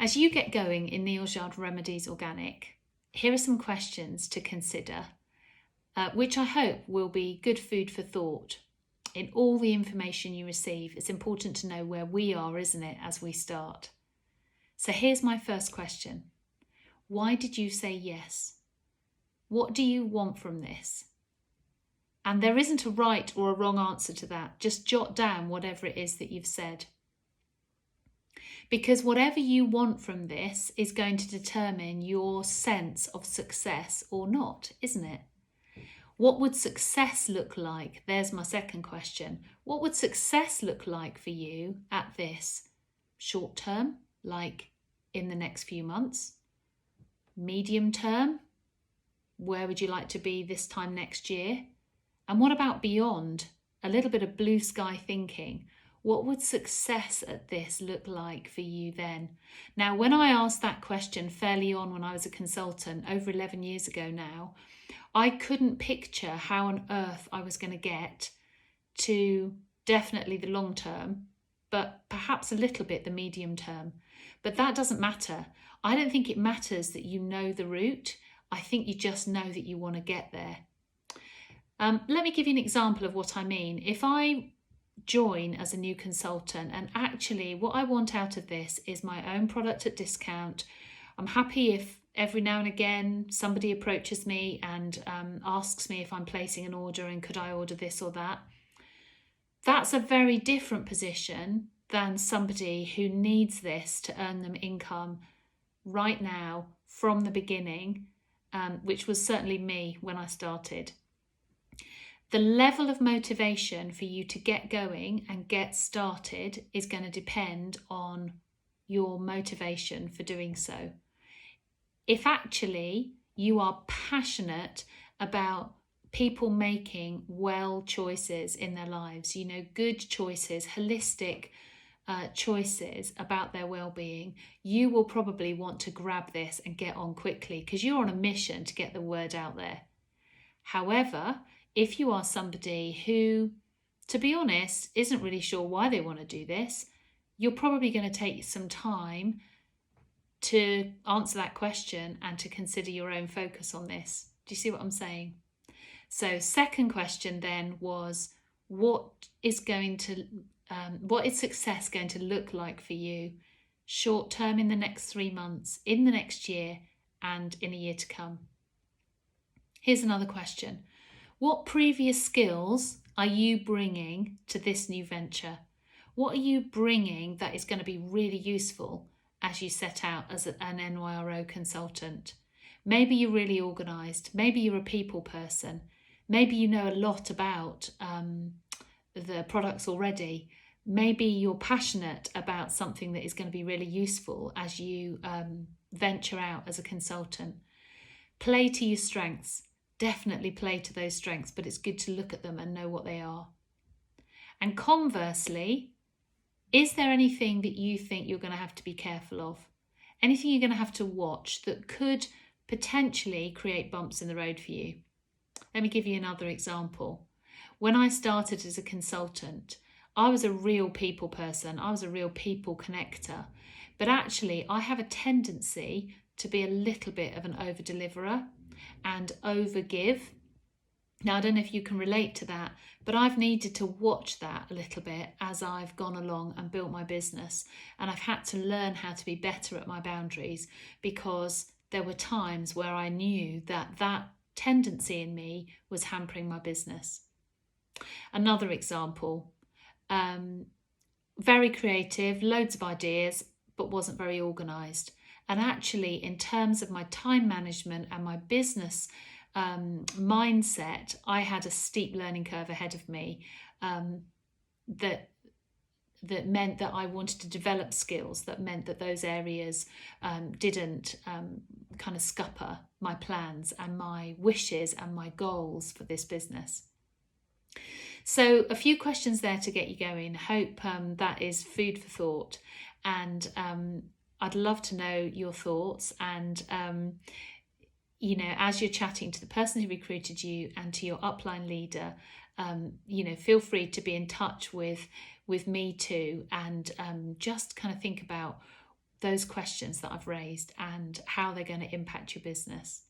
As you get going in Neal's Yard Remedies Organic, here are some questions to consider, which I hope will be good food for thought. In all the information you receive, it's important to know where we are, isn't it, as we start? So here's my first question. Why did you say yes? What do you want from this? And there isn't a right or a wrong answer to that. Just jot down whatever it is that you've said. Because whatever you want from this is going to determine your sense of success or not, isn't it? What would success look like? There's my second question. What would success look like for you at this? Short term, like in the next few months? Medium term? Where would you like to be this time next year? And what about beyond? A little bit of blue sky thinking. What would success at this look like for you then? Now, when I asked that question fairly on when I was a consultant, over 11 years ago now, I couldn't picture how on earth I was going to get to definitely the long term, but perhaps a little bit the medium term. But that doesn't matter. I don't think it matters that you know the route. I think you just know that you want to get there. Let me give you an example of what I mean. If I join as a new consultant, and actually what I want out of this is my own product at discount. I'm happy if every now and again somebody approaches me and asks me if I'm placing an order and could I order this or that. That's a very different position than somebody who needs this to earn them income right now from the beginning, which was certainly me when I started. The level of motivation for you to get going and get started is going to depend on your motivation for doing so. If actually you are passionate about people making well choices in their lives, good choices, holistic choices about their well-being, you will probably want to grab this and get on quickly because you're on a mission to get the word out there. However, if you are somebody who, to be honest, isn't really sure why they want to do this, you're probably going to take some time to answer that question and to consider your own focus on this. Do you see what I'm saying? So second question then was, what is success going to look like for you short term in the next 3 months, in the next year, and in a year to come? Here's another question. What previous skills are you bringing to this new venture? What are you bringing that is going to be really useful as you set out as an NYRO consultant? Maybe you're really organised. Maybe you're a people person. Maybe you know a lot about the products already. Maybe you're passionate about something that is going to be really useful as you venture out as a consultant. Play to your strengths. Definitely play to those strengths, but it's good to look at them and know what they are. And conversely, is there anything that you think you're going to have to be careful of? Anything you're going to have to watch that could potentially create bumps in the road for you? Let me give you another example. When I started as a consultant, I was a real people person. I was a real people connector. But actually, I have a tendency to be a little bit of an over-deliverer and overgive. Now, I don't know if you can relate to that, but I've needed to watch that a little bit as I've gone along and built my business. And I've had to learn how to be better at my boundaries because there were times where I knew that tendency in me was hampering my business. Another example, very creative, loads of ideas, but wasn't very organised. And actually, in terms of my time management and my business mindset, I had a steep learning curve ahead of me that meant that I wanted to develop skills, that meant that those areas didn't kind of scupper my plans and my wishes and my goals for this business. So a few questions there to get you going. Hope that is food for thought. And I'd love to know your thoughts and, as you're chatting to the person who recruited you and to your upline leader, feel free to be in touch with me too and just kind of think about those questions that I've raised and how they're going to impact your business.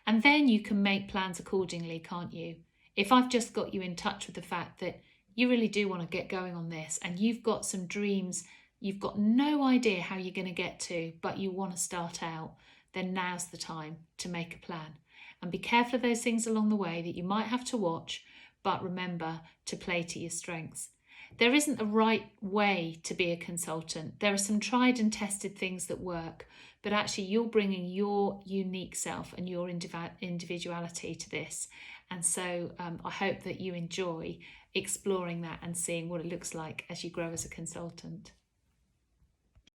And then you can make plans accordingly, can't you? If I've just got you in touch with the fact that you really do want to get going on this and you've got some dreams, you've got no idea how you're going to get to, but you want to start out, then now's the time to make a plan. And be careful of those things along the way that you might have to watch, but remember to play to your strengths. There isn't a right way to be a consultant. There are some tried and tested things that work, but actually you're bringing your unique self and your individuality to this. And so I hope that you enjoy exploring that and seeing what it looks like as you grow as a consultant.